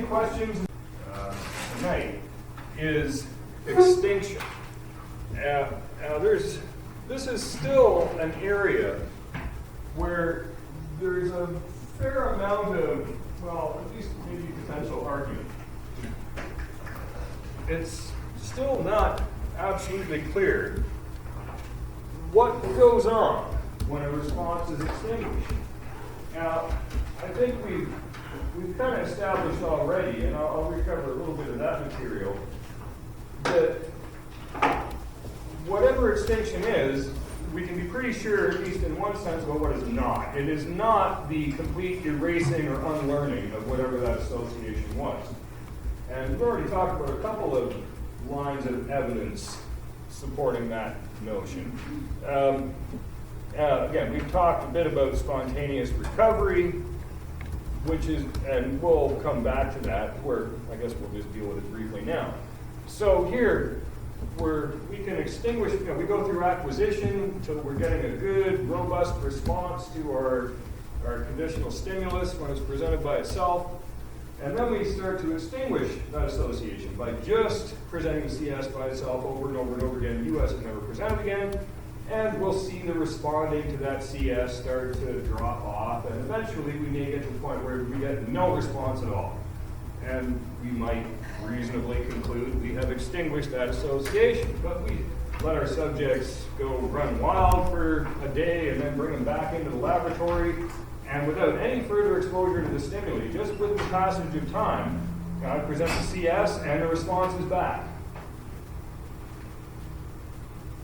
questions tonight is extinction. This is still an area where there's a fair amount of, well, at least maybe potential argument. It's still not absolutely clear what goes on when a response is extinguished. Now, I think we've kind of established already, and I'll recover a little bit of that material, that whatever extinction is, we can be pretty sure, at least in one sense, about what is not. It is not the complete erasing or unlearning of whatever that association was. And we've already talked about a couple of lines of evidence supporting that notion. Again, we've talked a bit about spontaneous recovery, which is, and we'll come back to that, where I guess we'll just deal with it briefly now. So here, we can extinguish, we go through acquisition until we're getting a good, robust response to our conditional stimulus when it's presented by itself. And then we start to extinguish that association by just presenting CS by itself over and over and over again. US is never presented again. And we'll see the responding to that CS start to drop off. And eventually we may get to the point where we get no response at all. And we might reasonably conclude we have extinguished that association. But we let our subjects go run wild for a day and then bring them back into the laboratory. And without any further exposure to the stimuli, just with the passage of time, I present the CS and the response is back.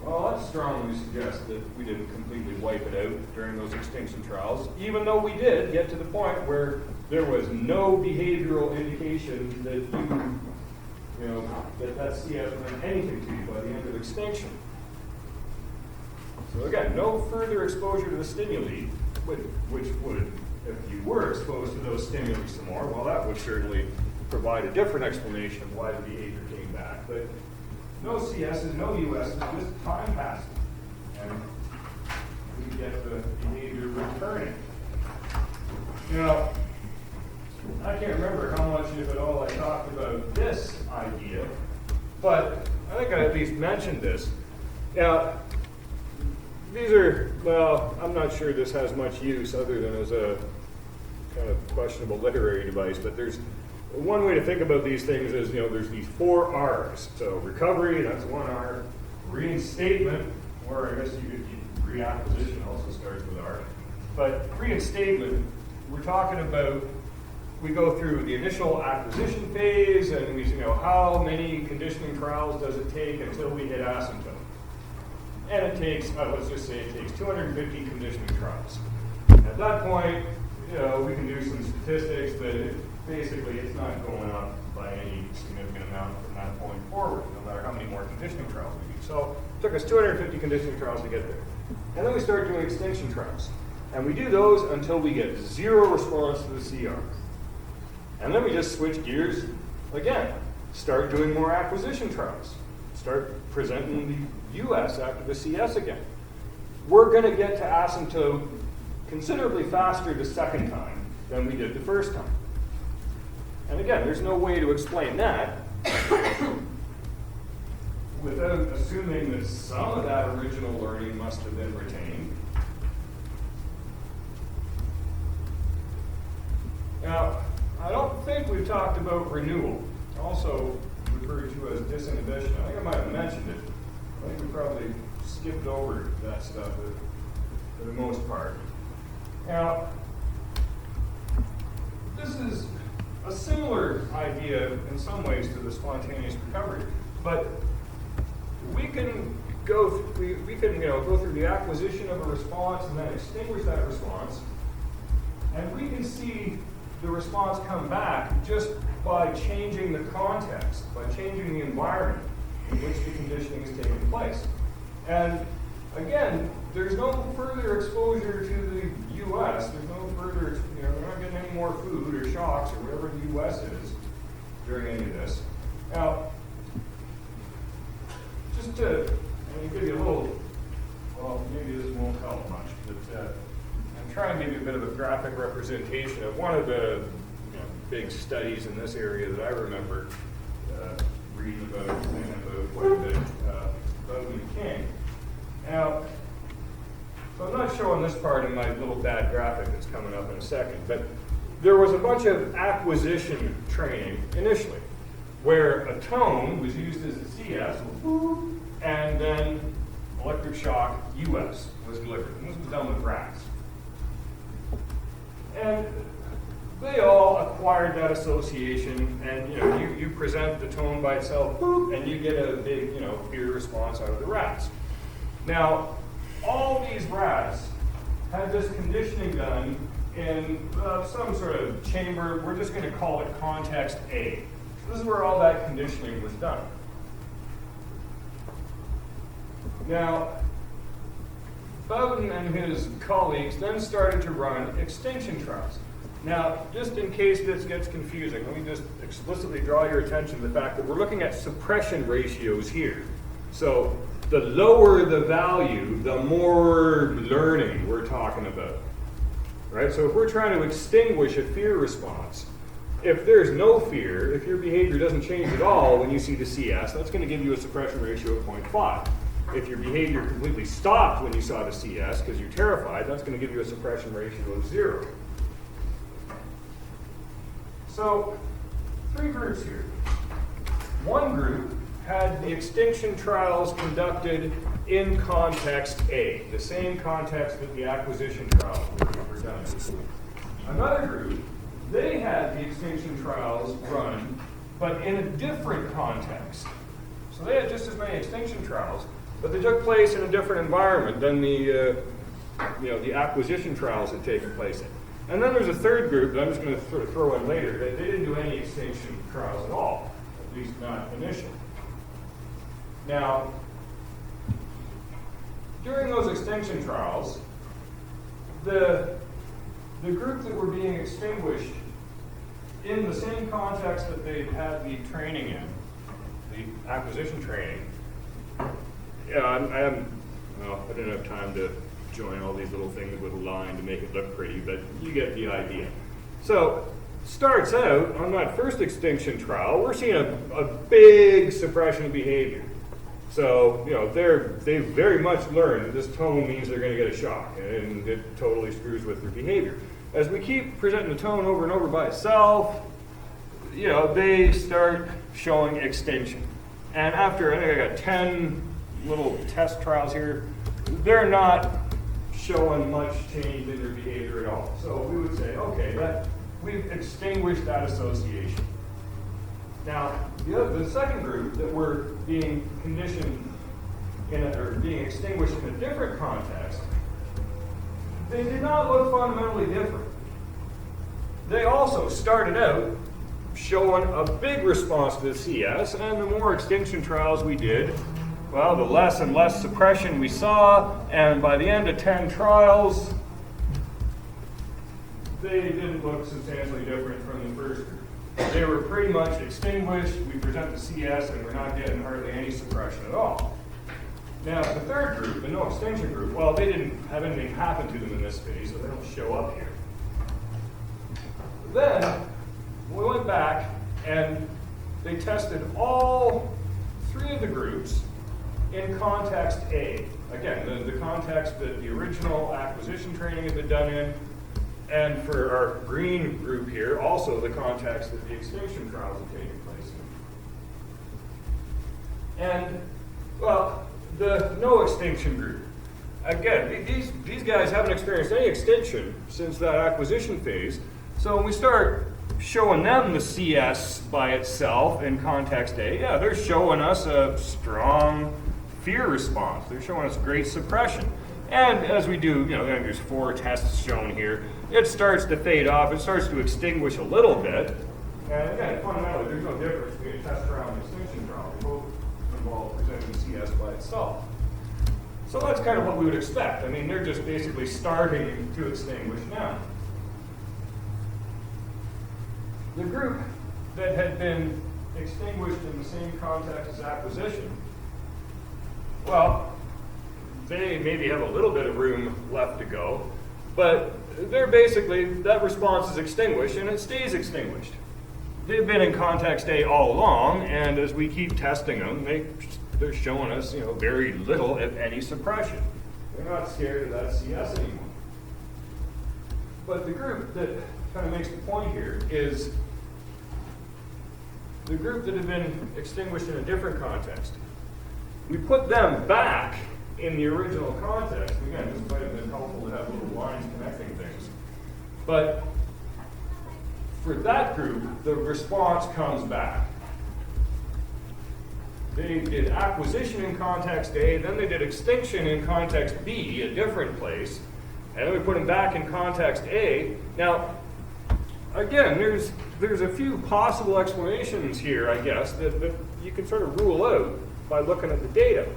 Well, that strongly suggests that we didn't completely wipe it out during those extinction trials, even though we did get to the point where there was no behavioral indication that that CS meant anything to you by the end of extinction. So again, no further exposure to the stimuli, which would, if you were exposed to those stimuli some more, well, that would certainly provide a different explanation of why the behavior came back. But no CSs, no USs, just time passing. And we get the behavior returning. Now, I can't remember how much, if at all, I talked about this idea, but I think I at least mentioned this. Now, these are, well, I'm not sure this has much use other than as a kind of questionable literary device, but there's one way to think about these things is, there's these 4 R's. So recovery, that's 1 R. Reinstatement, or I guess you could, reacquisition also starts with R. But reinstatement, we're talking about, we go through the initial acquisition phase, and we how many conditioning trials does it take until we hit asymptote? And it takes, let's just say it takes 250 conditioning trials. At that point, we can do some statistics, but basically it's not going up by any significant amount from that point forward, no matter how many more conditioning trials we do. So it took us 250 conditioning trials to get there. And then we start doing extinction trials. And we do those until we get 0 response to the CR. And then we just switch gears again, start doing more acquisition trials, start presenting the US after the CS again. We're going to get to asymptote considerably faster the second time than we did the first time. And again, there's no way to explain that without assuming that some of that original learning must have been retained. Now, I don't think we've talked about renewal, also referred to as disinhibition. I think I might have mentioned it. I think we probably skipped over that stuff for the most part. Now, this is a similar idea in some ways to the spontaneous recovery, but we can go through the acquisition of a response and then extinguish that response, and we can see the response come back just by changing the context, by changing the environment in which the conditioning is taking place. And again, there's no further exposure to the US. There's no further, they're not getting any more food or shocks or whatever the US is during any of this. Now, just to give you a little, well, maybe this won't help much, but I'm trying to give you a bit of a graphic representation of one of the big studies in this area that I remember reading about and about quite a bit about the King. Now, so I'm not showing this part in my little bad graphic that's coming up in a second, but there was a bunch of acquisition training initially, where a tone was used as a CS, and then electric shock US was delivered. And this was done with rats. And they all acquired that association, and you present the tone by itself, boop, and you get a big fear response out of the rats. Now, all these rats had this conditioning done in some sort of chamber. We're just going to call it context A. This is where all that conditioning was done. Now, Bowden and his colleagues then started to run extinction trials. Now, just in case this gets confusing, let me just explicitly draw your attention to the fact that we're looking at suppression ratios here. So the lower the value, the more learning we're talking about. Right? So if we're trying to extinguish a fear response, if there's no fear, if your behavior doesn't change at all when you see the CS, that's going to give you a suppression ratio of 0.5. If your behavior completely stopped when you saw the CS because you're terrified, that's going to give you a suppression ratio of 0. So, 3 groups here. One group had the extinction trials conducted in context A, the same context that the acquisition trials were done. Another group, they had the extinction trials run, but in a different context. So they had just as many extinction trials, but they took place in a different environment than the acquisition trials had taken place in. And then there's a third group that I'm just going to sort of throw in later, that they didn't do any extinction trials at all, at least not initially. Now, during those extinction trials, the group that were being extinguished in the same context that they had the training in, the acquisition training, I didn't have time to join all these little things with a line to make it look pretty, but you get the idea. So, starts out on that first extinction trial, we're seeing a big suppression of behavior. So, they very much learned that this tone means they're going to get a shock, and it totally screws with their behavior. As we keep presenting the tone over and over by itself, they start showing extinction. And after, I think I got 10 little test trials here, they're not showing much change in their behavior at all. So we would say, okay, we've extinguished that association. Now, the second group that were being conditioned or being extinguished in a different context, they did not look fundamentally different. They also started out showing a big response to the CS, and the more extinction trials we did, well, the less and less suppression we saw, and by the end of 10 trials, they didn't look substantially different from the first group. They were pretty much extinguished. We present the CS, and we're not getting hardly any suppression at all. Now, the third group, the no extinction group, well, they didn't have anything happen to them in this phase, so they don't show up here. Then, we went back, and they tested all 3 of the groups in context A. Again, the context that the original acquisition training had been done in, and for our green group here, also the context that the extinction trials had taken place in. And, well, the no extinction group. Again, these guys haven't experienced any extinction since that acquisition phase, so when we start showing them the CS by itself in context A, yeah, they're showing us a strong fear response. They're showing us great suppression. And as we do, there's 4 tests shown here, it starts to fade off, it starts to extinguish a little bit. And again, fundamentally, there's no difference between a test trial and an extinction trial. They both involve presenting the CS by itself. So that's kind of what we would expect. I mean, they're just basically starting to extinguish now. The group that had been extinguished in the same context as acquisition, well, they maybe have a little bit of room left to go, but they're basically, that response is extinguished and it stays extinguished. they've been in context A all along, and as we keep testing them, they're showing us, very little, if any, suppression. They're not scared of that CS anymore. But the group that kind of makes the point here is the group that have been extinguished in a different context. We put them back in the original context. Again, this might have been helpful to have little lines connecting things. But for that group, the response comes back. They did acquisition in context A, then they did extinction in context B, a different place, and then we put them back in context A. Now, again, there's a few possible explanations here, I guess, that you can sort of rule out by looking at the data.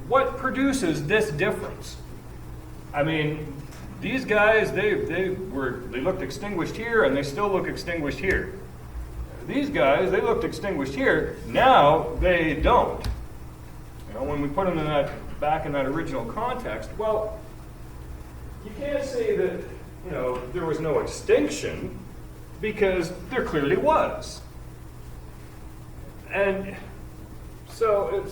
What produces this difference? I mean, these guys, they looked extinguished here, and they still look extinguished here. These guys, they looked extinguished here. Now they don't. When we put them back in that original context, well, you can't say that there was no extinction, because there clearly was. And so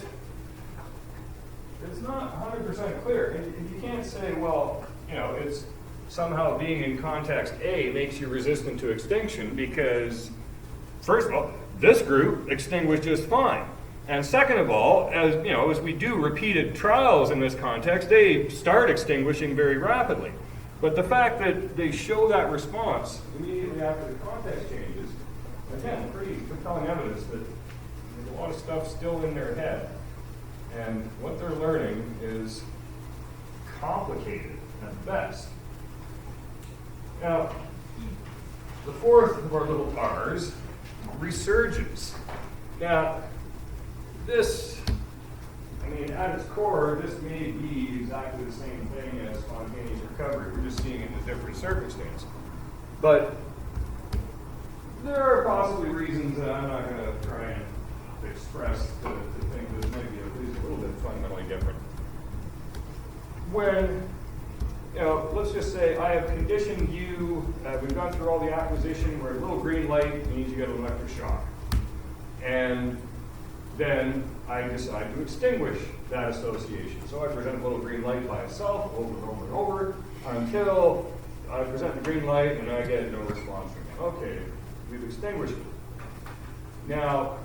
it's not 100% clear. And you can't say, well, it's somehow being in context A makes you resistant to extinction, because first of all, this group extinguished just fine. And second of all, as we do repeated trials in this context, they start extinguishing very rapidly. But the fact that they show that response immediately after the context changes, again, pretty compelling evidence that there's a lot of stuff still in their head. And what they're learning is complicated at best. Now, the fourth of our little R's, resurgence. Now, this, at its core, this may be exactly the same thing as spontaneous recovery. We're just seeing it in a different circumstance. But there are possibly reasons that I'm not going to try and express to think this might be at least a little bit fundamentally different. When, let's just say I have conditioned you, we've gone through all the acquisition where a little green light means you get an electric shock. And then I decide to extinguish that association. So I present a little green light by itself over and over and over until I present the green light and I get no response from it. Okay, we've extinguished it. Now,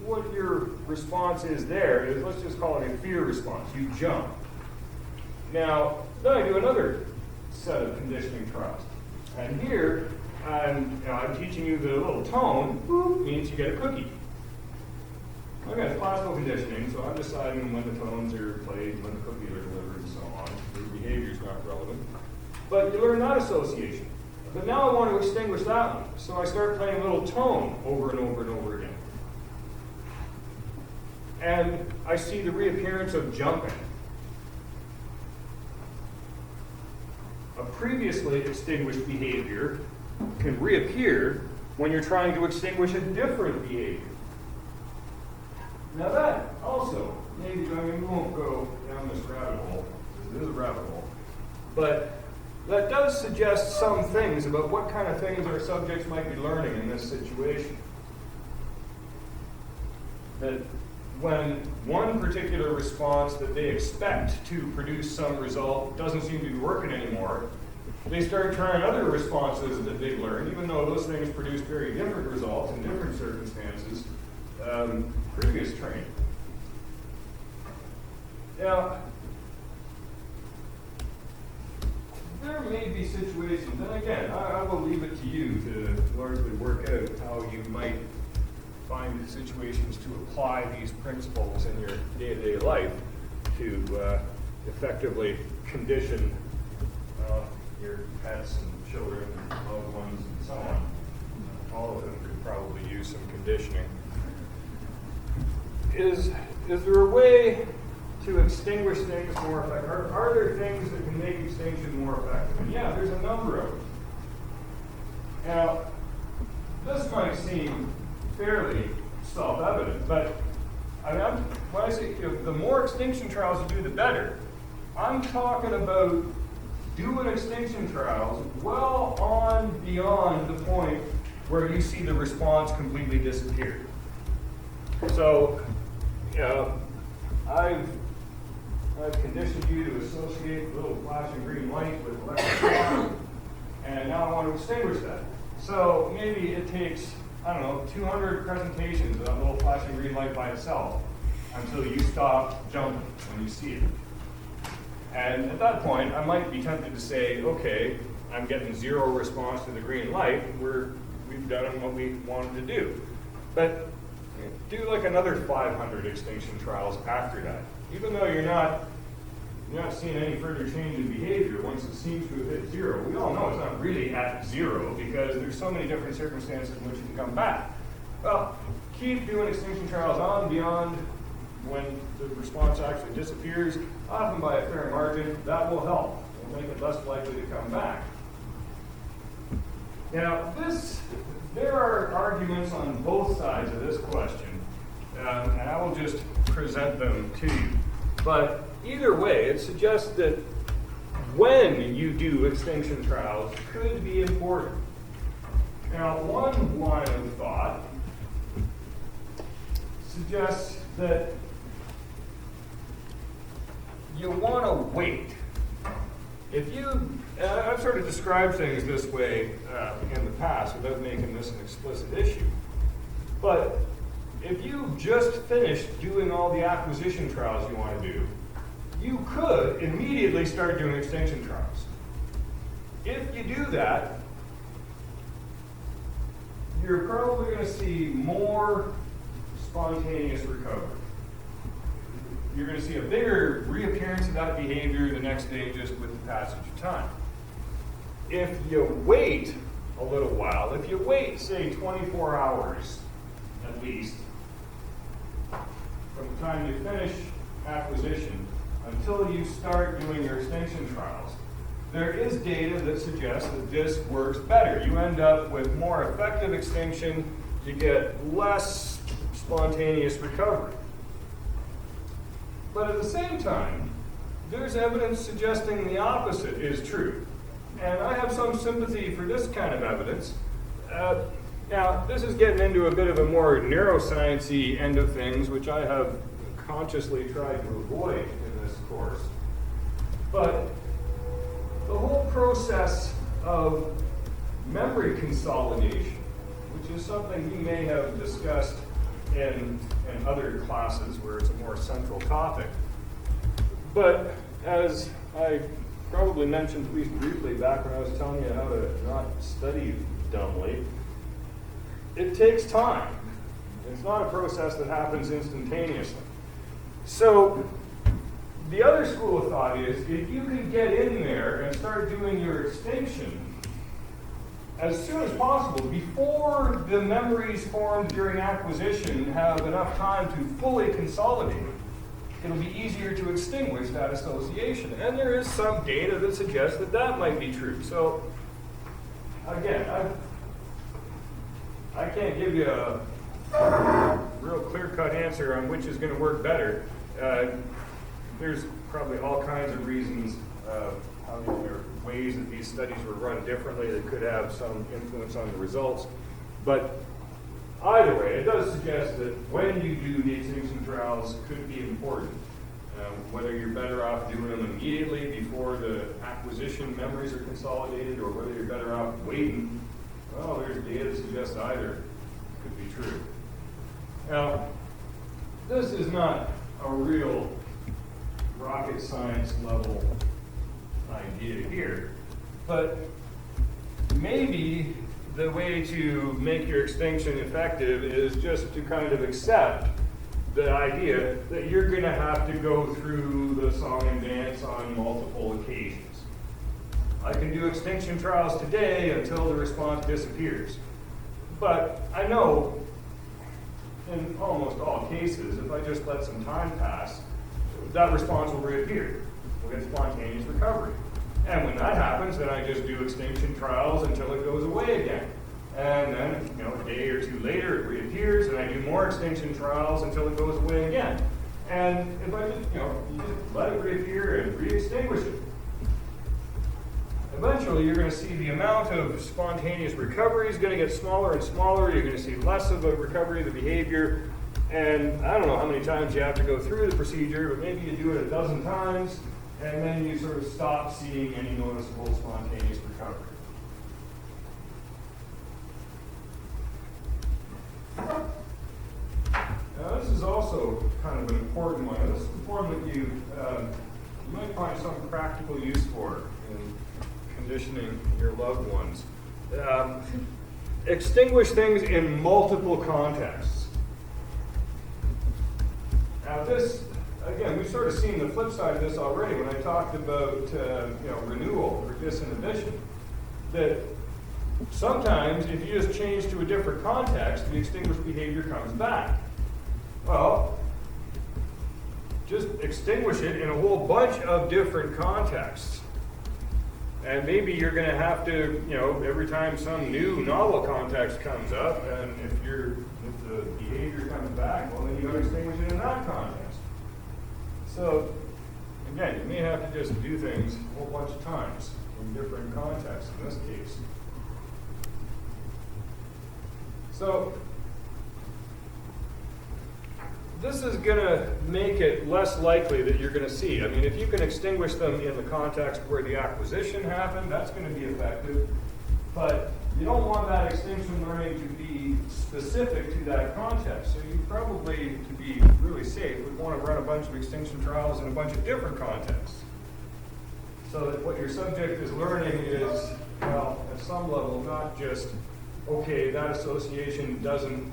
what your response is there is, let's just call it a fear response. You jump. Now, then I do another set of conditioning trials. And here, I'm teaching you the little tone, boop, means you get a cookie. Okay, it's classical conditioning, so I'm deciding when the tones are played, when the cookies are delivered, and so on. Your behavior is not relevant. But you learn that association. But now I want to extinguish that one. So I start playing a little tone over and over and over again. And I see the reappearance of jumping. A previously extinguished behavior can reappear when you're trying to extinguish a different behavior. Now that also, maybe, we won't go down this rabbit hole, because it is a rabbit hole, but that does suggest some things about what kind of things our subjects might be learning in this situation. That when one particular response that they expect to produce some result doesn't seem to be working anymore, they start trying other responses that they've learned, even though those things produce very different results in different circumstances. Previous training. Now, there may be situations, and again, I will leave it to you to largely work out how you might find situations to apply these principles in your day-to-day life to effectively condition your pets and children and loved ones and so on. All of them could probably use some conditioning. Is there a way to extinguish things more effectively? Are there things that can make extinction more effective? And yeah, there's a number of them. Now, this might seem fairly self-evident, but when I say the more extinction trials you do, the better. I'm talking about doing extinction trials well on beyond the point where you see the response completely disappear. So, I've conditioned you to associate the little flashing green light with electric shock, and now I want to extinguish that. So maybe it takes, I don't know, 200 presentations of that little flashing green light by itself until you stop jumping when you see it. And at that point, I might be tempted to say, okay, I'm getting zero response to the green light. We've done what we wanted to do. But do like another 500 extinction trials after that. Even though you're not seeing any further change in behavior once it seems to have hit zero. We all know it's not really at zero because there's so many different circumstances in which it can come back. Well, keep doing extinction trials on and beyond when the response actually disappears, often by a fair margin. That will help. It'll make it less likely to come back. Now, there are arguments on both sides of this question, and I will just present them to you. But either way, it suggests that when you do extinction trials could be important. Now, one line of thought suggests that you want to wait. I've sort of described things this way in the past without making this an explicit issue. But if you just finished doing all the acquisition trials you want to do, you could immediately start doing extinction trials. If you do that, you're probably going to see more spontaneous recovery. You're going to see a bigger reappearance of that behavior the next day just with the passage of time. If you wait a little while, if you wait, say, 24 hours at least, from the time you finish acquisition until you start doing your extinction trials, there is data that suggests that this works better. You end up with more effective extinction, you get less spontaneous recovery. But at the same time, there's evidence suggesting the opposite is true. And I have some sympathy for this kind of evidence. Now, this is getting into a bit of a more neuroscience-y end of things, which I have consciously tried to avoid in this course. But the whole process of memory consolidation, which is something we may have discussed in other classes where it's a more central topic. But as I probably mentioned at least briefly back when I was telling you how to not study dumbly, it takes time. It's not a process that happens instantaneously. So the other school of thought is if you can get in there and start doing your extinction as soon as possible, before the memories formed during acquisition have enough time to fully consolidate, it'll be easier to extinguish that association. And there is some data that suggests that that might be true. So, again, I can't give you a real clear-cut answer on which is going to work better. There's probably all kinds of reasons how there are ways that these studies were run differently that could have some influence on the results. But either way, it does suggest that when you do the extinction trials could be important. Whether you're better off doing them immediately before the acquisition memories are consolidated or whether you're better off waiting, well, there's data that suggests either could be true. Now, this is not a real rocket science level idea here, but maybe the way to make your extinction effective is just to kind of accept the idea that you're going to have to go through the song and dance on multiple occasions. I can do extinction trials today until the response disappears. But I know in almost all cases, if I just let some time pass, that response will reappear. We'll get spontaneous recovery. And when that happens, then I just do extinction trials until it goes away again. And then, a day or two later, it reappears, and I do more extinction trials until it goes away again. And if I just, you just let it reappear and re-extinguish it. eventually you're going to see the amount of spontaneous recovery is going to get smaller and smaller. You're going to see less of a recovery of the behavior. And I don't know how many times you have to go through the procedure, but maybe you do it a dozen times, and then you sort of stop seeing any noticeable spontaneous recovery. Now this is also kind of an important one. This is the form that you might find some practical use for in conditioning your loved ones. Extinguish things in multiple contexts. Now this, again, we've sort of seen the flip side of this already when I talked about renewal or disinhibition. That sometimes if you just change to a different context, the extinguished behavior comes back. Well, just extinguish it in a whole bunch of different contexts. And maybe you're going to have to, every time some new novel context comes up, and if the behavior comes back, well, then you got to extinguish it in that context. So, again, you may have to just do things a whole bunch of times in different contexts in this case. So, this is going to make it less likely that you're going to see. I mean, if you can extinguish them in the context where the acquisition happened, that's going to be effective. But you don't want that extinction learning to be specific to that context. So you probably, to be really safe, would want to run a bunch of extinction trials in a bunch of different contexts. So that what your subject is learning is, well, at some level, not just, okay, that association doesn't,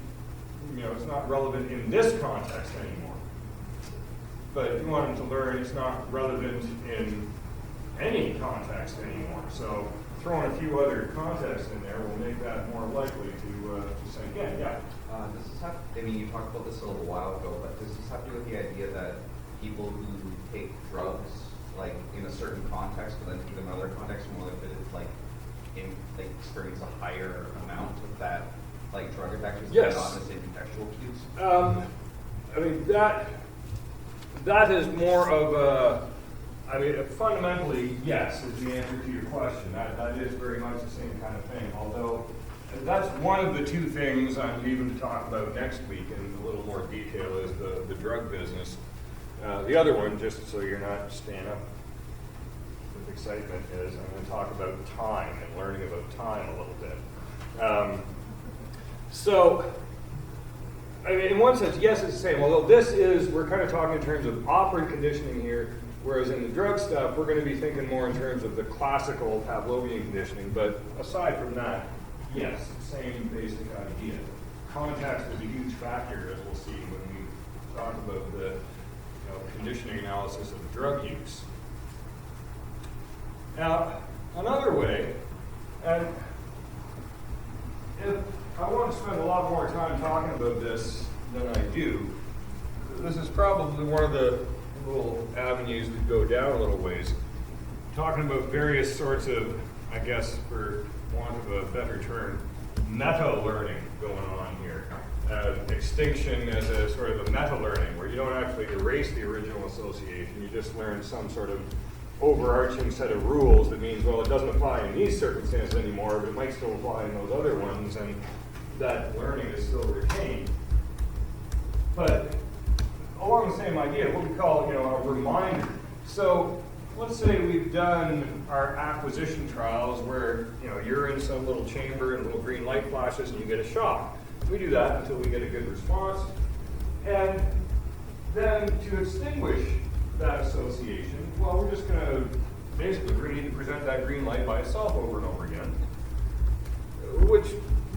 it's not relevant in this context anymore. But you want them to learn it's not relevant in any context anymore. So throwing a few other contexts in there will make that more likely to sink in. Yeah? Does this have, you talked about this a little while ago, but does this have to do with the idea that people who take drugs, like in a certain context, but then take them in another context, will experience a higher amount of that, like drug effects, yes, not the same contextual cues? I mean, that is more of a, fundamentally, yes, is the answer to your question. That is very much the same kind of thing, although that's one of the two things I'm leaving to talk about next week in a little more detail is the drug business. The other one, just so you're not staying up with excitement, is I'm going to talk about time and learning about time a little bit. So, in one sense, yes, it's the same. Although we're kind of talking in terms of operant conditioning here, whereas in the drug stuff, we're going to be thinking more in terms of the classical Pavlovian conditioning. But aside from that, yes, same basic idea. Context is a huge factor, as we'll see when we talk about the conditioning analysis of drug use. Now, another way, and if I want to spend a lot more time talking about this than I do, this is probably one of the little avenues to go down a little ways, talking about various sorts of, I guess, for want of a better term, meta-learning going on here. Extinction as a sort of a meta-learning, where you don't actually erase the original association, you just learn some sort of overarching set of rules that means, well, it doesn't apply in these circumstances anymore, but it might still apply in those other ones, and that learning is still retained. But along the same idea, what we call, a reminder. So let's say we've done our acquisition trials where, you're in some little chamber and little green light flashes and you get a shock. We do that until we get a good response. And then to extinguish that association, well, we're just going to basically need to present that green light by itself over and over again, which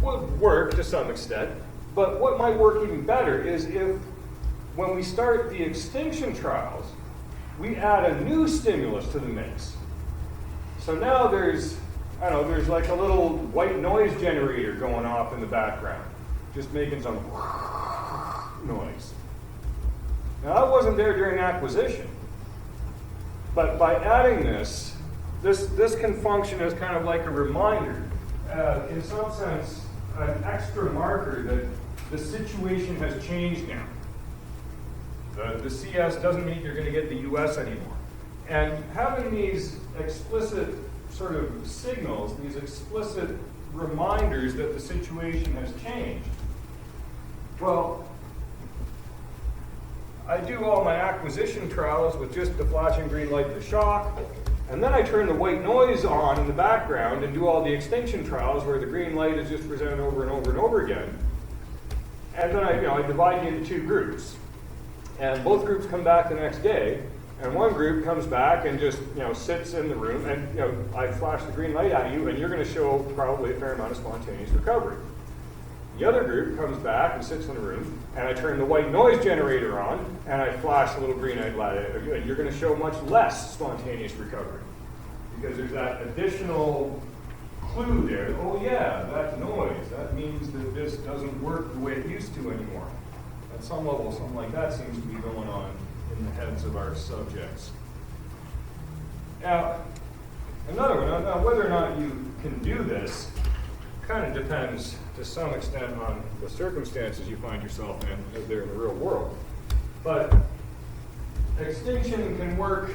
would work to some extent. But what might work even better is if, when we start the extinction trials, we add a new stimulus to the mix. So now there's like a little white noise generator going off in the background, just making some noise. Now that wasn't there during acquisition, but by adding this can function as kind of like a reminder, in some sense, an extra marker that the situation has changed now. The CS doesn't mean you're going to get the US anymore. And having these explicit sort of signals, these explicit reminders that the situation has changed. Well, I do all my acquisition trials with just the flashing green light and the shock, and then I turn the white noise on in the background and do all the extinction trials where the green light is just presented over and over and over again. And then I divide you into two groups. And both groups come back the next day, and one group comes back and just sits in the room, and I flash the green light at you, and you're going to show probably a fair amount of spontaneous recovery. The other group comes back and sits in the room, and I turn the white noise generator on, and I flash a little green light at you, and you're going to show much less spontaneous recovery. Because there's that additional clue there. Oh yeah, that noise, that means that this doesn't work the way it used to anymore. At some level, something like that seems to be going on in the heads of our subjects. Now, another one, now whether or not you can do this kind of depends to some extent on the circumstances you find yourself in as they're in the real world. But extinction can work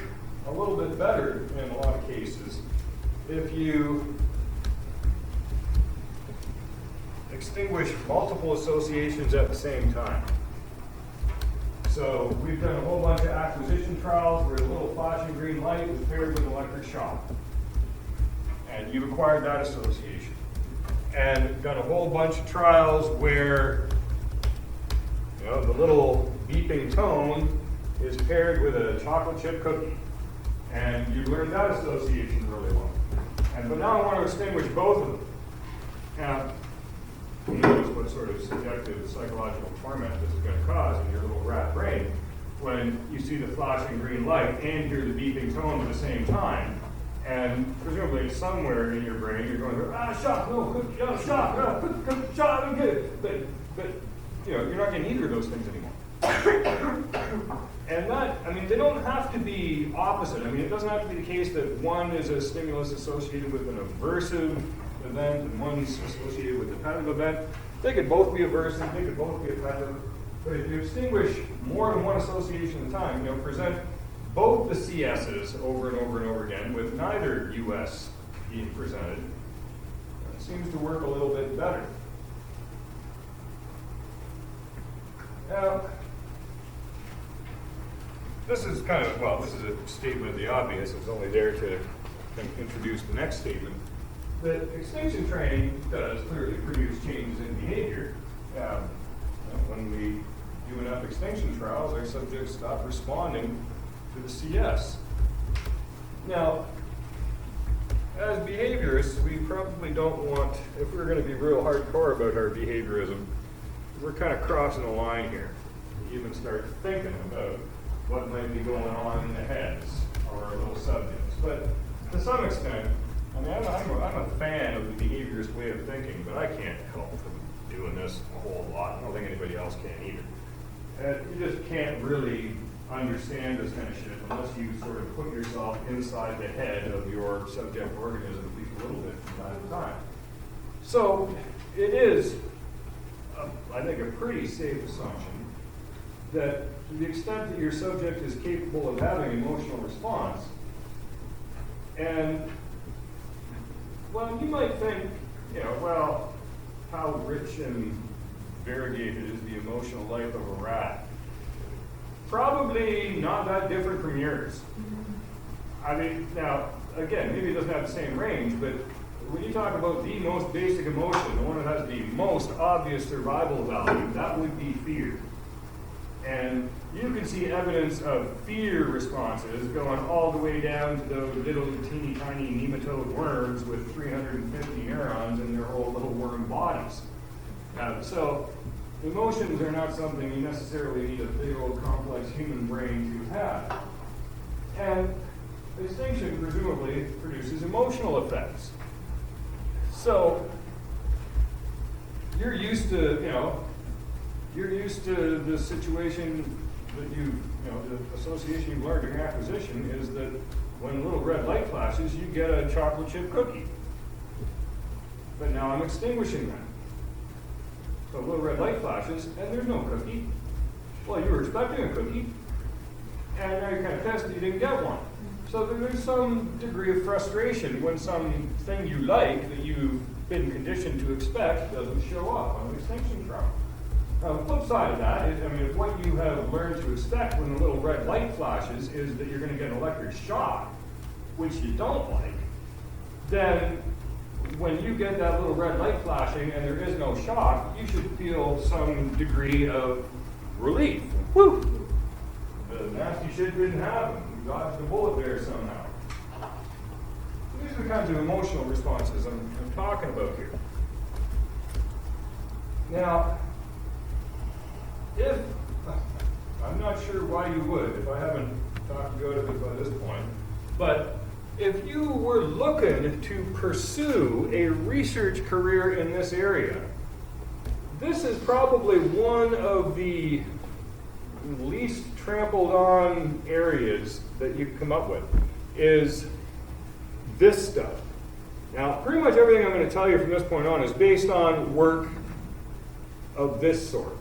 a little bit better in a lot of cases if you extinguish multiple associations at the same time. So we've done a whole bunch of acquisition trials where a little flashing green light was paired with electric shock. And you've acquired that association. And done a whole bunch of trials where the little beeping tone is paired with a chocolate chip cookie. And you learned that association really well. But now I want to extinguish both of them. Now, who knows what sort of subjective psychological torment this is going to cause in your little rat brain when you see the flashing green light and hear the beeping tone at the same time. And presumably somewhere in your brain you're going, shock, no, cookie, shock, cookie, shock, I'm good. But you're not getting either of those things anymore. And that, they don't have to be opposite. It doesn't have to be the case that one is a stimulus associated with an aversive event and one's associated with a appetitive event. They could both be aversive, they could both be appetitive. But if you extinguish more than one association at a time, present both the CS's over and over and over again with neither US being presented, it seems to work a little bit better. Now, this is this is a statement of the obvious. It's only there to introduce the next statement. That extinction training does clearly produce changes in behavior. When we do enough extinction trials, our subjects stop responding to the CS. Now, as behaviorists, we probably don't want, if we're going to be real hardcore about our behaviorism, we're kind of crossing a line here. We even start thinking about what might be going on in the heads of our little subjects. But to some extent, I'm a fan of the behaviorist way of thinking, but I can't help from doing this a whole lot. I don't think anybody else can either. You just can't really understand this kind of shit unless you sort of put yourself inside the head of your subject organism at least a little bit from time to time. So it is, I think, a pretty safe assumption that to the extent that your subject is capable of having emotional response, and well, you might think, how rich and variegated is the emotional life of a rat? Probably not that different from yours. Now, again, maybe it doesn't have the same range, but when you talk about the most basic emotion, the one that has the most obvious survival value, that would be fear. And you can see evidence of fear responses going all the way down to those little teeny tiny nematode worms with 350 neurons in their whole little worm bodies. So emotions are not something you necessarily need a big old complex human brain to have. And extinction presumably produces emotional effects. So you're used to, the situation that the association you've learned during acquisition is that when a little red light flashes, you get a chocolate chip cookie. But now I'm extinguishing that. So a little red light flashes, and there's no cookie. Well, you were expecting a cookie, and now you're kind of pissed that you didn't get one. So there's some degree of frustration when something you like that you've been conditioned to expect doesn't show up on an extinction trial. Now, the flip side of that is, I mean, if what you have learned to expect when the little red light flashes is that you're going to get an electric shock, which you don't like, then when you get that little red light flashing and there is no shock, you should feel some degree of relief. Whew! The nasty shit didn't happen. We dodged the bullet there somehow. These are the kinds of emotional responses I'm talking about here. Now, I'm not sure why you would, if I haven't talked you out of it by this point, but if you were looking to pursue a research career in this area, this is probably one of the least trampled on areas that you come up with, is this stuff. Now, pretty much everything I'm going to tell you from this point on is based on work of this sort,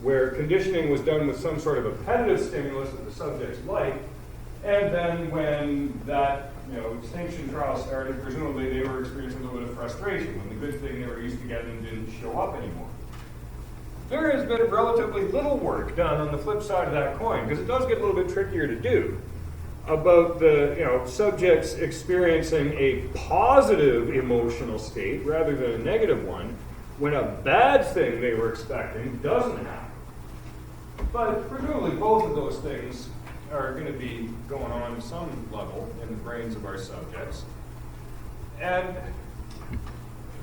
where conditioning was done with some sort of appetitive stimulus that the subjects liked, and then when that extinction trial started, presumably they were experiencing a little bit of frustration when the good thing they were used to getting didn't show up anymore. There has been relatively little work done on the flip side of that coin, because it does get a little bit trickier to do, about the subjects experiencing a positive emotional state rather than a negative one when a bad thing they were expecting doesn't happen. But presumably both of those things are going to be going on at some level in the brains of our subjects. And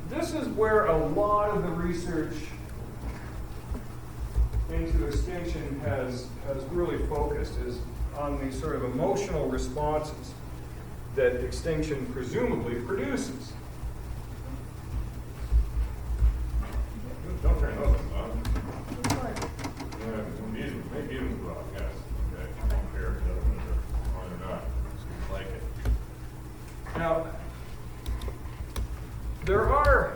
this is where a lot of the research into extinction has really focused, is on these sort of emotional responses that extinction presumably produces. Don't turn those on. Yeah, maybe even go out, yes. Okay. I don't care if the other ones are on or not. Just like it. Now, there are,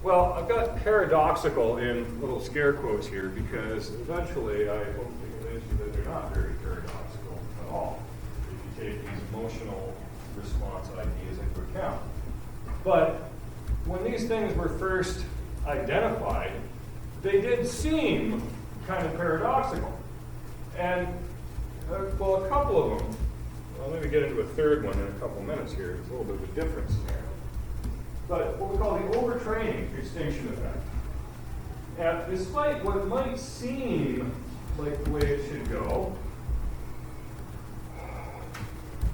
well, I've got paradoxical in little scare quotes here because eventually I hope to convince you that they're not very paradoxical at all if you take these emotional response ideas into account. But when these things were first identified, they did seem kind of paradoxical. And, well, a couple of them, well, let me get into a third one in a couple minutes here. It's a little bit of a different scenario. But what we call the overtraining extinction effect. And despite what might seem like the way it should go,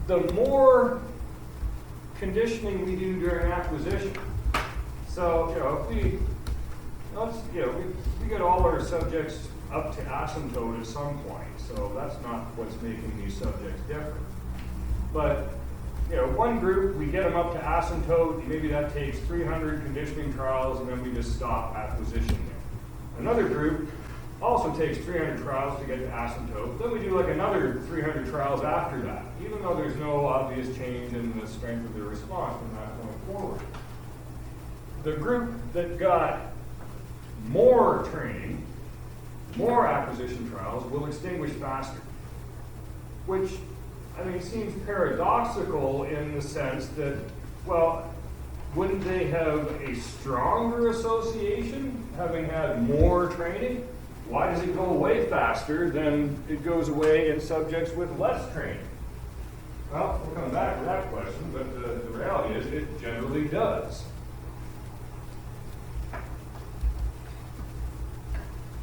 the more conditioning we do during acquisition. So, if we get all our subjects up to asymptote at some point, so that's not what's making these subjects different. But one group, we get them up to asymptote, maybe that takes 300 conditioning trials, and then we just stop acquisition there. Another group also takes 300 trials to get to asymptote, then we do like another 300 trials after that, even though there's no obvious change in the strength of the response from that point forward. The group that got more training, more acquisition trials, will extinguish faster, which seems paradoxical in the sense that, well, wouldn't they have a stronger association having had more training? Why does it go away faster than it goes away in subjects with less training? Well, we'll come back to that question, but the reality is it generally does.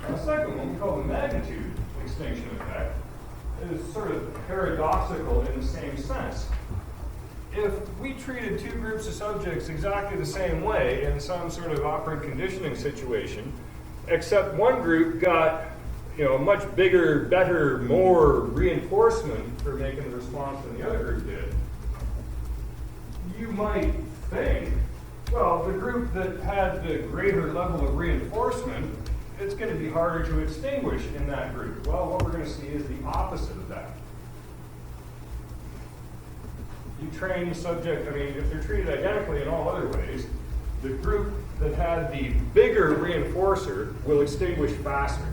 Now, the second one we call the magnitude extinction effect. It is sort of paradoxical in the same sense. If we treated two groups of subjects exactly the same way in some sort of operant conditioning situation, except one group got a much bigger, better, more reinforcement for making the response than the other group did, you might think, well, the group that had the greater level of reinforcement, it's going to be harder to extinguish in that group. Well, what we're going to see is the opposite of that. You train the subject, if they're treated identically in all other ways, the group that had the bigger reinforcer will extinguish faster.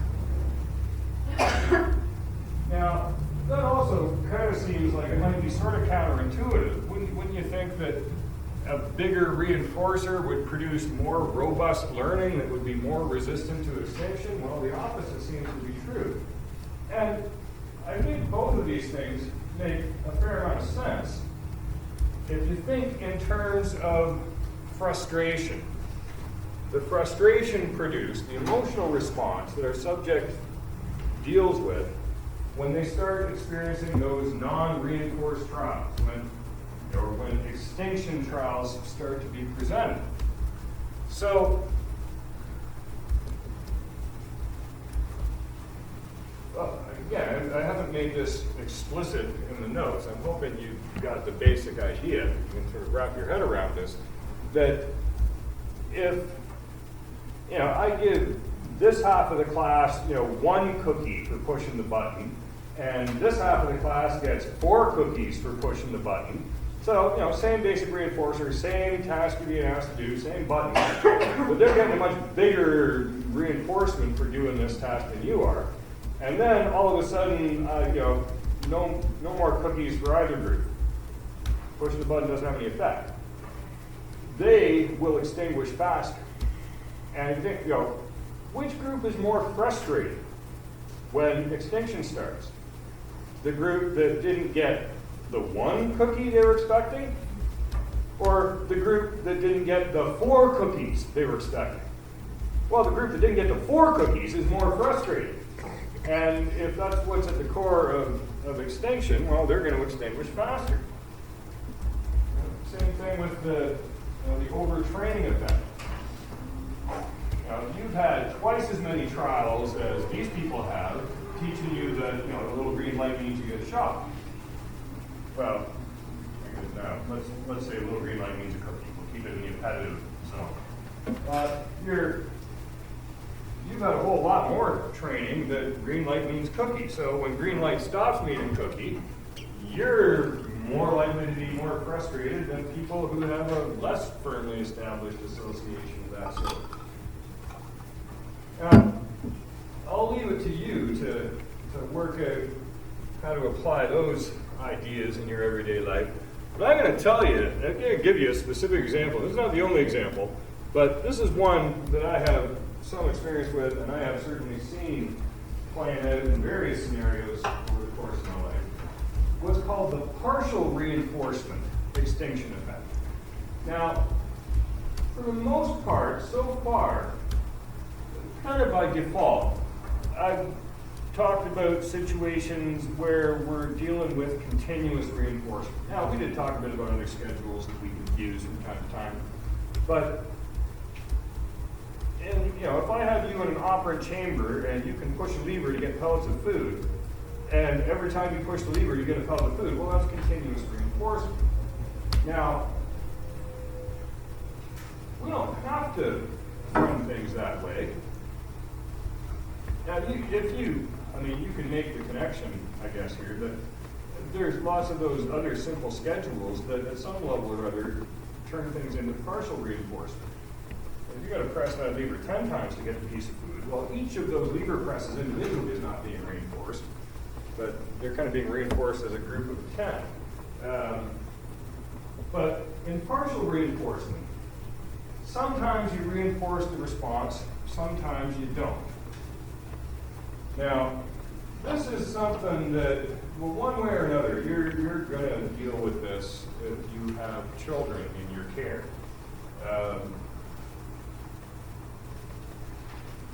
Now, that also kind of seems seems like it might be sort of counterintuitive. Wouldn't you think that a bigger reinforcer would produce more robust learning that would be more resistant to extinction? Well, the opposite seems to be true. And I think both of these things make a fair amount of sense if you think in terms of frustration. The frustration produced, the emotional response that our subject deals with when they start experiencing those non-reinforced trials, when extinction trials start to be presented. So, again, I haven't made this explicit in the notes. I'm hoping you got the basic idea. You can sort of wrap your head around this. That if, I give this half of the class, 1 cookie for pushing the button, and this half of the class gets 4 cookies for pushing the button. So, same basic reinforcer, same task you're being asked to do, same button, but they're getting a much bigger reinforcement for doing this task than you are. And then all of a sudden, no more cookies for either group. Pushing the button doesn't have any effect. They will extinguish faster. And you think, which group is more frustrated when extinction starts? The group that didn't get the 1 cookie they were expecting, or the group that didn't get the 4 cookies they were expecting? Well, the group that didn't get the 4 cookies is more frustrated. And if that's what's at the core of extinction, well, they're going to extinguish faster. Same thing with the overtraining effect. You've had twice as many trials as these people have, teaching you that the little green light means you get shot. Well, let's say a little green light means a cookie. We'll keep it in the appetitive zone. You've had a whole lot more training that green light means cookie. So when green light stops meaning cookie, you're more likely to be more frustrated than people who have a less firmly established association with that sort. Now, I'll leave it to you to work out how to apply those ideas in your everyday life. But I'm going to tell you, I'm going to give you a specific example. This is not the only example, but this is one that I have some experience with, and I have certainly seen playing out in various scenarios over the course of my life. What's called the partial reinforcement extinction effect. Now, for the most part, so far, kind of by default, I've talked about situations where we're dealing with continuous reinforcement. Now, we did talk a bit about other schedules that we could use from time to time, but if I have you in an operant chamber and you can push a lever to get pellets of food, and every time you push the lever you get a pellet of food, well, that's continuous reinforcement. Now, we don't have to run things that way. Now, you can make the connection, I guess, here, that there's lots of those other simple schedules that at some level or other turn things into partial reinforcement. If you've got to press that lever 10 times to get a piece of food, well, each of those lever presses individually is not being reinforced, but they're kind of being reinforced as a group of 10. But in partial reinforcement, sometimes you reinforce the response, sometimes you don't. Now, this is something that, well, one way or another, you're going to deal with this if you have children in your care.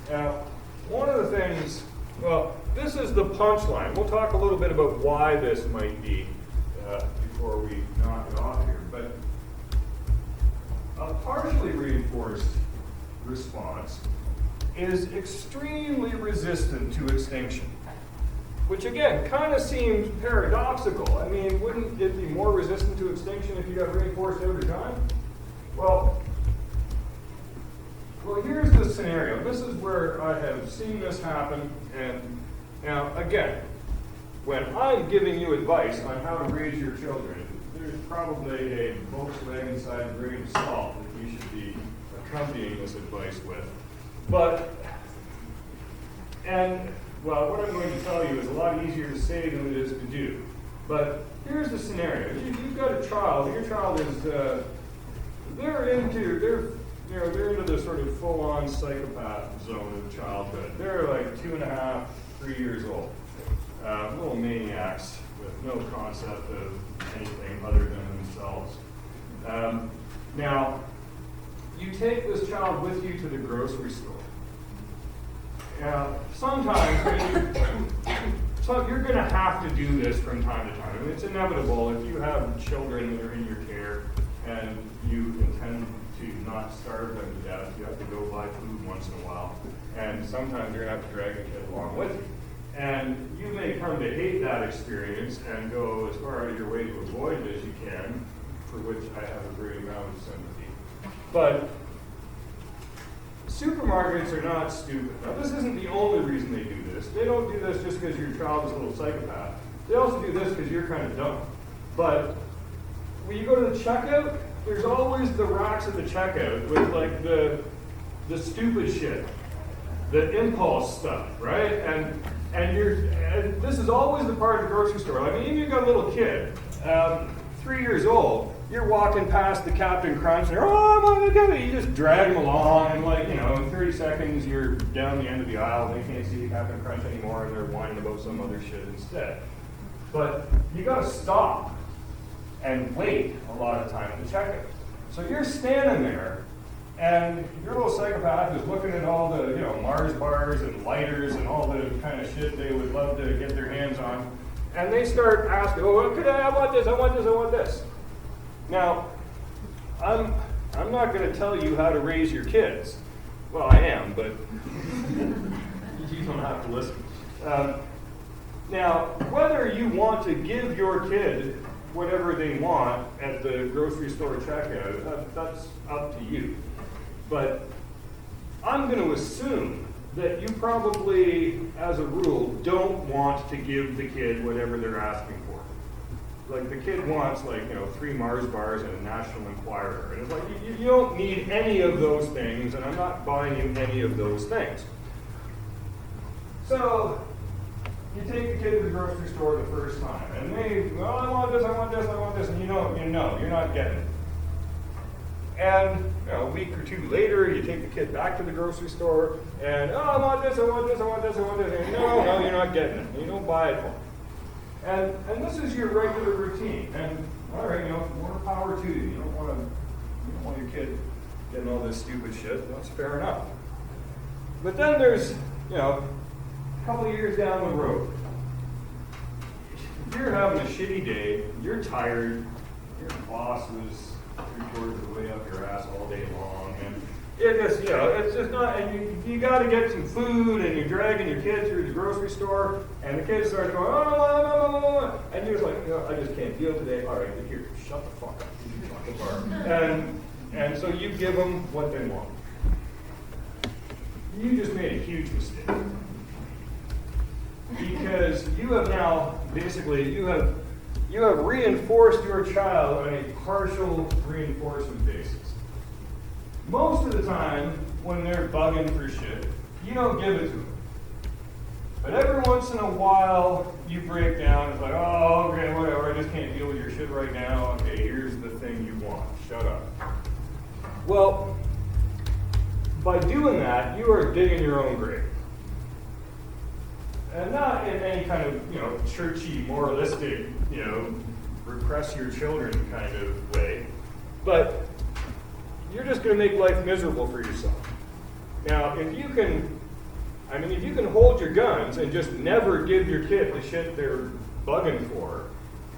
Now, one of the things, well, this is the punchline. We'll talk a little bit about why this might be before we knock it off here. But a partially reinforced response is extremely resistant to extinction, which again kind of seems paradoxical. I mean, wouldn't it be more resistant to extinction if you got reinforced every time? Well, here's the scenario. This is where I have seen this happen. And now, again, when I'm giving you advice on how to raise your children, there's probably a Volkswagen-sized grain of salt that you should be accompanying this advice with. What I'm going to tell you is a lot easier to say than it is to do. But here's the scenario. You've got a child, your child is, they're into the sort of full-on psychopath zone of childhood. They're like 2.5, 3 years old. Little maniacs with no concept of anything other than themselves. Now, you take this child with you to the grocery store. Sometimes you're going to have to do this from time to time. I mean, it's inevitable if you have children that are in your care and you intend to not starve them to death. You have to go buy food once in a while. And sometimes you're going to have to drag a kid along with you. And you may come to hate that experience and go as far out of your way to avoid it as you can, for which I have a great amount of sympathy. But supermarkets are not stupid. Now, this isn't the only reason they do this. They don't do this just because your child is a little psychopath. They also do this because you're kind of dumb. But when you go to the checkout, there's always the racks at the checkout with like the stupid shit, the impulse stuff, right? And this is always the part of the grocery store. I mean, even if you've got a little kid, 3 years old, you're walking past the Captain Crunch, and you just drag them along, and like, in 30 seconds, you're down the end of the aisle, and they can't see the Captain Crunch anymore, and they're whining about some other shit instead. But you gotta stop and wait a lot of time to check it. So you're standing there, and your little psychopath is looking at all the, Mars bars and lighters and all the kind of shit they would love to get their hands on. And they start asking, oh, I want this, I want this, I want this. Now, I'm not going to tell you how to raise your kids. Well, I am, but you don't have to listen. Now, whether you want to give your kid whatever they want at the grocery store checkout, that's up to you. But I'm going to assume that you probably, as a rule, don't want to give the kid whatever they're asking for. Like, the kid wants, 3 Mars bars and a National Enquirer. And it's like, you don't need any of those things, and I'm not buying you any of those things. So, you take the kid to the grocery store the first time, and I want this, I want this, I want this, and you're not getting it. And a week or two later, you take the kid back to the grocery store, and I want this, I want this, I want this, I want this, and no, you're not getting it. You don't buy it for them. And this is your regular routine. And all right, more power to you. You don't want your kid getting all this stupid shit. That's fair enough. But then there's, a couple of years down the road, you're having a shitty day, you're tired, your boss was 3/4 of the way up your ass all day long, and it's just not, and you got to get some food, and you're dragging your kid through the grocery store, and the kid starts going, oh, and you're just like, I just can't deal today. All right, here, shut the fuck up, you fucking bar. And so you give them what they want. You just made a huge mistake. Because you have now, basically, you have reinforced your child on a partial reinforcement basis. Most of the time, when they're bugging for shit, you don't give it to them. But every once in a while, you break down. It's like, oh, okay, whatever, I just can't deal with your shit right now. Okay, here's the thing you want. Shut up. Well, by doing that, you are digging your own grave. And not in any kind of, churchy, moralistic, repress your children kind of way, but you're just going to make life miserable for yourself. Now, if you can hold your guns and just never give your kid the shit they're bugging for,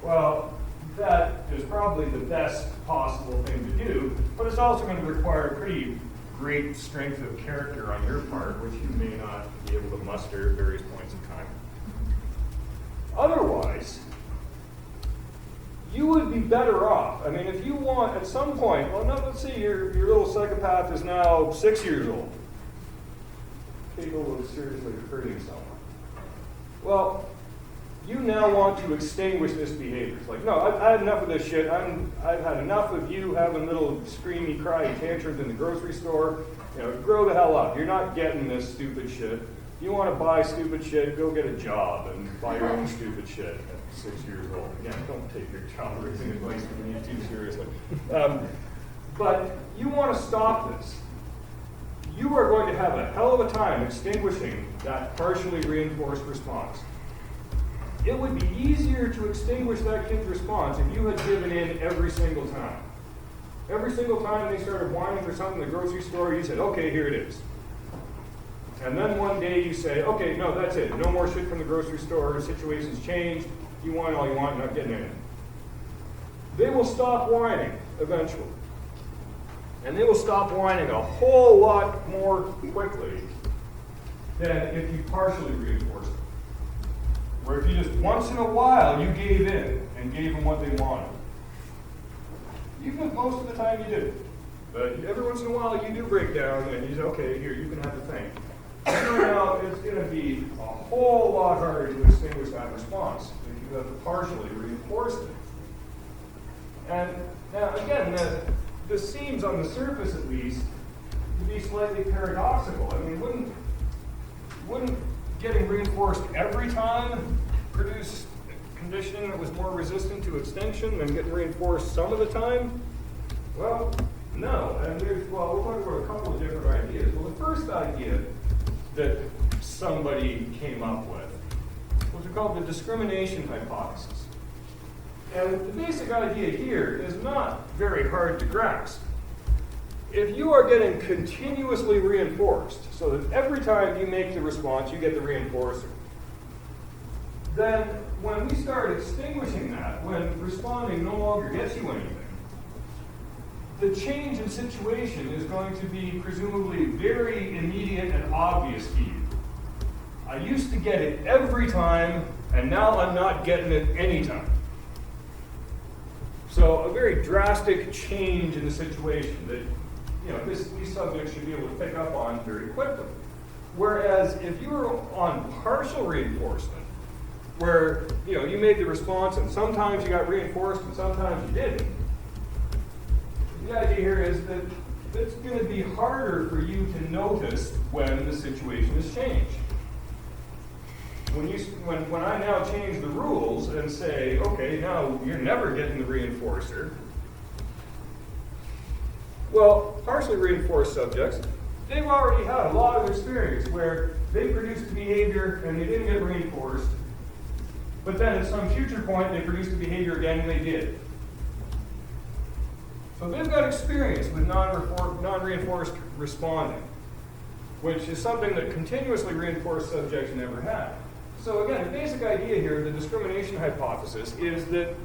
well, that is probably the best possible thing to do, but it's also going to require pretty great strength of character on your part, which you may not be able to muster at various points in time. Otherwise, you would be better off. I mean, if you want, at some point, let's see, your little psychopath is now 6 years old, capable of seriously hurting someone. Well, you now want to extinguish this behavior. It's like, no, I've had enough of this shit. I've had enough of you having little screamy, crying tantrums in the grocery store. Grow the hell up. You're not getting this stupid shit. you want to buy stupid shit, go get a job and buy your own stupid shit at 6 years old. Again, don't take your child raising advice from me too seriously. But you want to stop this. You are going to have a hell of a time extinguishing that partially reinforced response. It would be easier to extinguish that kid's response if you had given in every single time. Every single time they started whining for something in the grocery store, you said, okay, here it is. And then one day you say, okay, no, that's it. No more shit from the grocery store. The situation's changed. You whine all you want, you're not getting in it. They will stop whining eventually. And they will stop whining a whole lot more quickly than if you partially reinforce them. Where if you just once in a while you gave in and gave them what they wanted. Even if most of the time you did. But every once in a while you do break down and you say, okay, here, you can have the thing. And now it's going to be a whole lot harder to extinguish that response if you have partially reinforced it. And now again, this seems on the surface at least to be slightly paradoxical. I mean, wouldn't getting reinforced every time produce conditioning that was more resistant to extinction than getting reinforced some of the time? Well, no. And we'll talk about a couple of different ideas. Well, the first idea that somebody came up with was called the discrimination hypothesis. And the basic idea here is not very hard to grasp. If you are getting continuously reinforced, so that every time you make the response, you get the reinforcer, then when we start extinguishing that, when responding no longer gets you anything, the change in situation is going to be presumably very immediate and obvious to you. I used to get it every time, and now I'm not getting it anytime. So a very drastic change in the situation that these subjects should be able to pick up on very quickly. Whereas if you were on partial reinforcement, where you made the response and sometimes you got reinforced and sometimes you didn't, the idea here is that it's going to be harder for you to notice when the situation has changed. When I now change the rules and say, okay, now you're never getting the reinforcer, well, partially reinforced subjects, they've already had a lot of experience where they produced the behavior and they didn't get reinforced, but then at some future point they produced the behavior again and they did. So they've got experience with non-reinforced responding, which is something that continuously reinforced subjects never had. So again, the basic idea here, the discrimination hypothesis, is that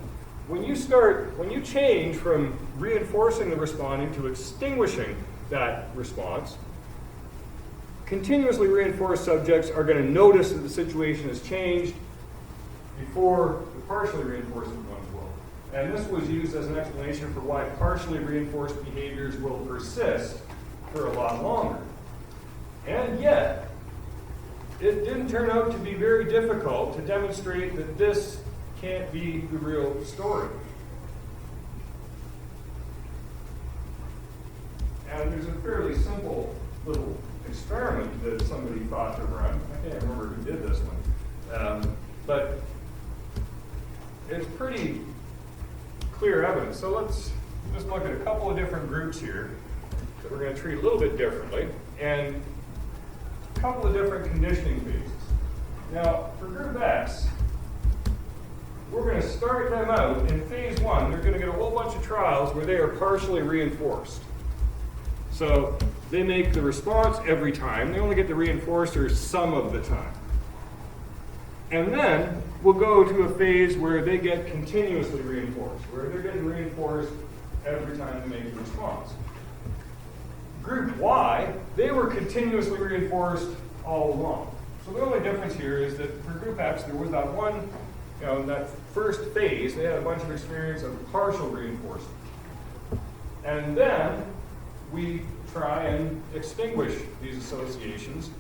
when you change from reinforcing the responding to extinguishing that response, continuously reinforced subjects are going to notice that the situation has changed before the partially reinforced ones will. And this was used as an explanation for why partially reinforced behaviors will persist for a lot longer. And yet, it didn't turn out to be very difficult to demonstrate that this can't be the real story. And there's a fairly simple little experiment that somebody thought to run. I can't remember who did this one. But it's pretty clear evidence. So let's just look at a couple of different groups here that we're going to treat a little bit differently. And a couple of different conditioning phases. Now, for group X, we're going to start them out in phase 1. They're going to get a whole bunch of trials where they are partially reinforced. So they make the response every time. They only get the reinforcer some of the time. And then we'll go to a phase where they get continuously reinforced, where they're getting reinforced every time they make the response. Group Y, they were continuously reinforced all along. So the only difference here is that for group X, there was that one, that first phase, they had a bunch of experience of partial reinforcement. And then we try and extinguish these associations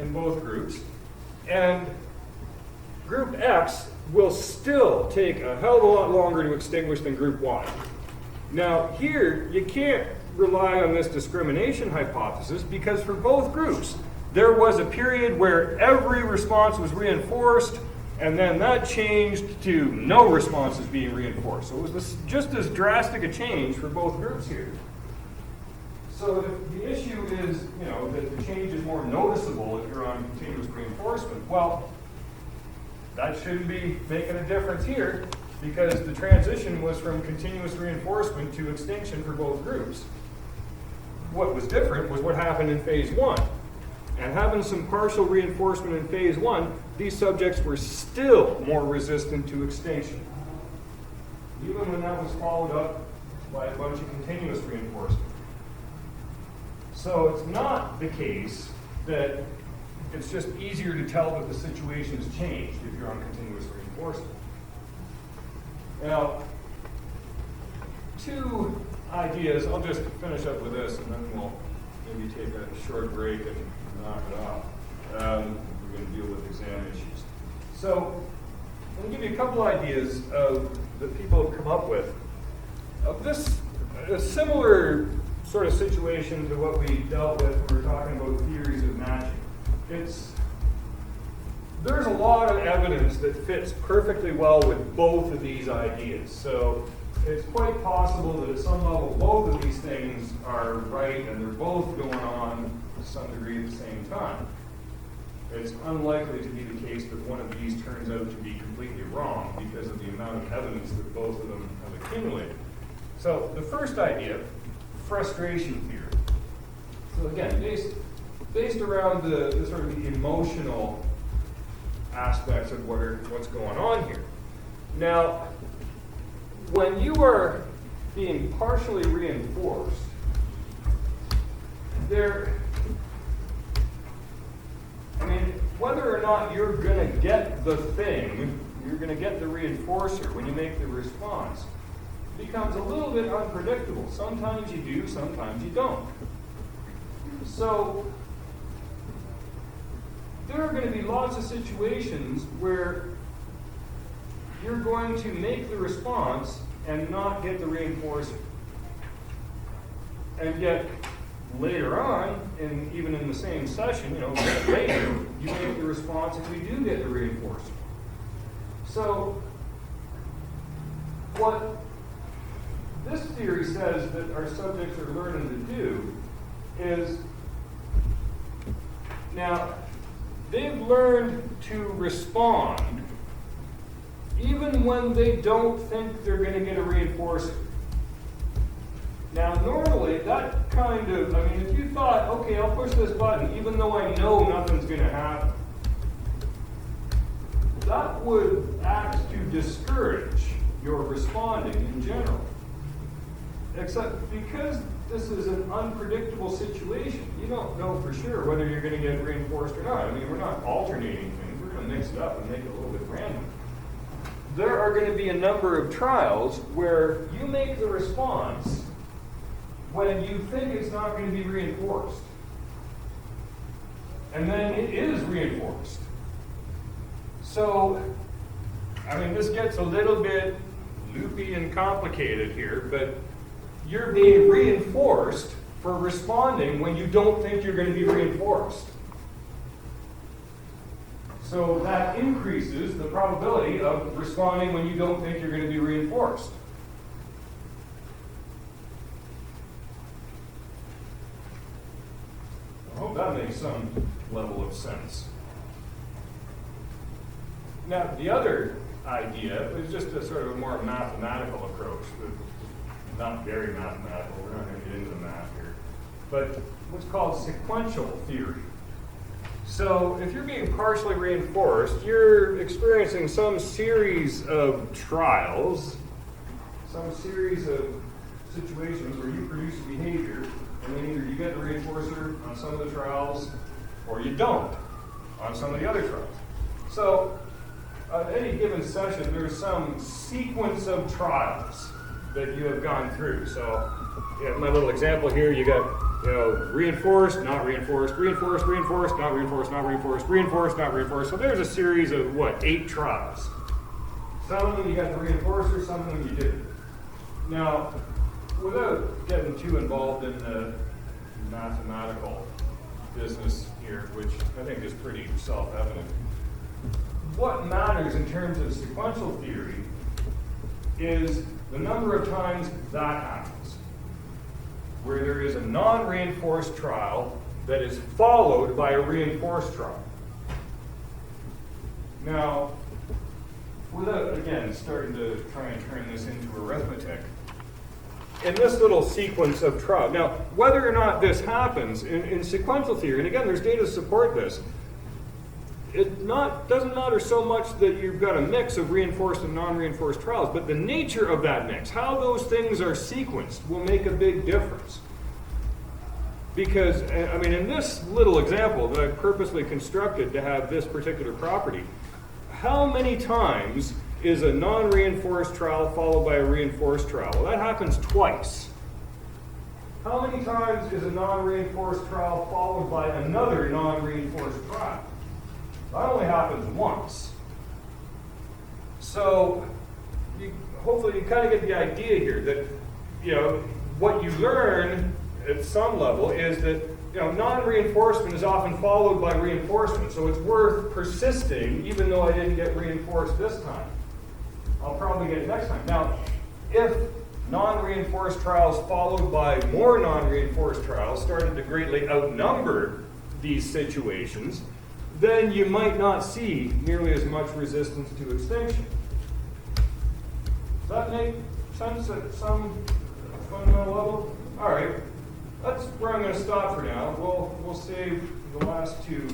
in both groups. And group X will still take a hell of a lot longer to extinguish than group Y. Now here, you can't rely on this discrimination hypothesis because for both groups, there was a period where every response was reinforced, and then that changed to no responses being reinforced. So it was just as drastic a change for both groups here. So if the issue is, that the change is more noticeable if you're on continuous reinforcement, well, that shouldn't be making a difference here, because the transition was from continuous reinforcement to extinction for both groups. What was different was what happened in phase 1. And having some partial reinforcement in phase 1, these subjects were still more resistant to extinction, even when that was followed up by a bunch of continuous reinforcement. So it's not the case that it's just easier to tell that the situation has changed if you're on continuous reinforcement. Now, 2 ideas. I'll just finish up with this, and then we'll maybe take a short break and knock it off. We're going to deal with exam issues. So, I'm going to give you a couple ideas that people have come up with of this, a similar sort of situation to what we dealt with when we were talking about theories of matching. There's a lot of evidence that fits perfectly well with both of these ideas. So it's quite possible that at some level both of these things are right and they're both going on to some degree at the same time. It's unlikely to be the case that one of these turns out to be completely wrong because of the amount of evidence that both of them have accumulated. So the first idea, frustration theory. So again, based around the sort of the emotional aspects of what's going on here. Now, when you are being partially reinforced, whether or not you're going to get the thing, you're going to get the reinforcer when you make the response, becomes a little bit unpredictable. Sometimes you do, sometimes you don't. So, there are going to be lots of situations where you're going to make the response and not get the reinforcer. And yet, later on, and even in the same session, later, you make the response and you do get the reinforcer. So, what this theory says that our subjects are learning to do is, now, they've learned to respond even when they don't think they're going to get a reinforcer. Now, normally, that kind of, if you thought, okay, I'll push this button, even though I know nothing's going to happen, that would act to discourage your responding in general. Except because this is an unpredictable situation, you don't know for sure whether you're going to get reinforced or not. We're not alternating things, we're going to mix it up and make it a little bit random. There are going to be a number of trials where you make the response when you think it's not going to be reinforced. And then it is reinforced. So, this gets a little bit loopy and complicated here, but you're being reinforced for responding when you don't think you're going to be reinforced. So that increases the probability of responding when you don't think you're going to be reinforced. I hope that makes some level of sense. Now, the other idea is just a sort of a more mathematical approach. Not very mathematical, we're not going to get into the math here. But what's called sequential theory. So if you're being partially reinforced, you're experiencing some series of trials, some series of situations where you produce behavior, and then either you get the reinforcer on some of the trials, or you don't on some of the other trials. So at any given session, there's some sequence of trials that you have gone through. So my little example here, you got reinforced, not reinforced, reinforced, reinforced, not reinforced, not reinforced, reinforced, not reinforced. So there's a series of 8 trials. Some of them you got the reinforcer, some of them you didn't. Now, without getting too involved in the mathematical business here, which I think is pretty self-evident. What matters in terms of sequential theory is the number of times that happens, where there is a non-reinforced trial that is followed by a reinforced trial. Now, without, again, starting to try and turn this into arithmetic, in this little sequence of trial, now, whether or not this happens in sequential theory, and again, there's data to support this, it doesn't matter so much that you've got a mix of reinforced and non-reinforced trials, but the nature of that mix, how those things are sequenced, will make a big difference. Because, I mean, in this little example that I've purposely constructed to have this particular property, how many times is a non-reinforced trial followed by a reinforced trial? Well, that happens twice. How many times is a non-reinforced trial followed by another non-reinforced trial? That only happens once. So, hopefully you kind of get the idea here that, you know, what you learn at some level is that, you know, non-reinforcement is often followed by reinforcement. So it's worth persisting even though I didn't get reinforced this time. I'll probably get it next time. Now, if non-reinforced trials followed by more non-reinforced trials started to greatly outnumber these situations, then you might not see nearly as much resistance to extinction. Does that make sense at some fundamental level? All right, that's where I'm going to stop for now. We'll save the last two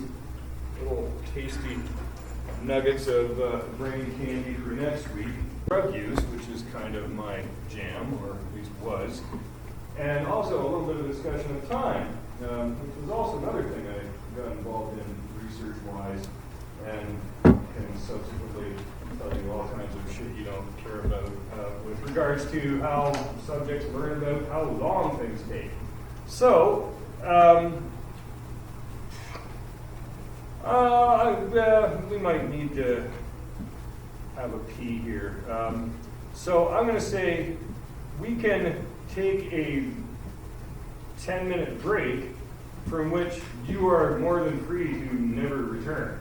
little tasty nuggets of brain candy for next week. Drug use, which is kind of my jam, or at least was, and also a little bit of discussion of time, which was also another thing I got involved in research-wise, and can subsequently tell you all kinds of shit you don't care about with regards to how subjects learn about how long things take. So, we might need to have a pee here. So I'm going to say we can take a 10-minute break from which you are more than free to never return.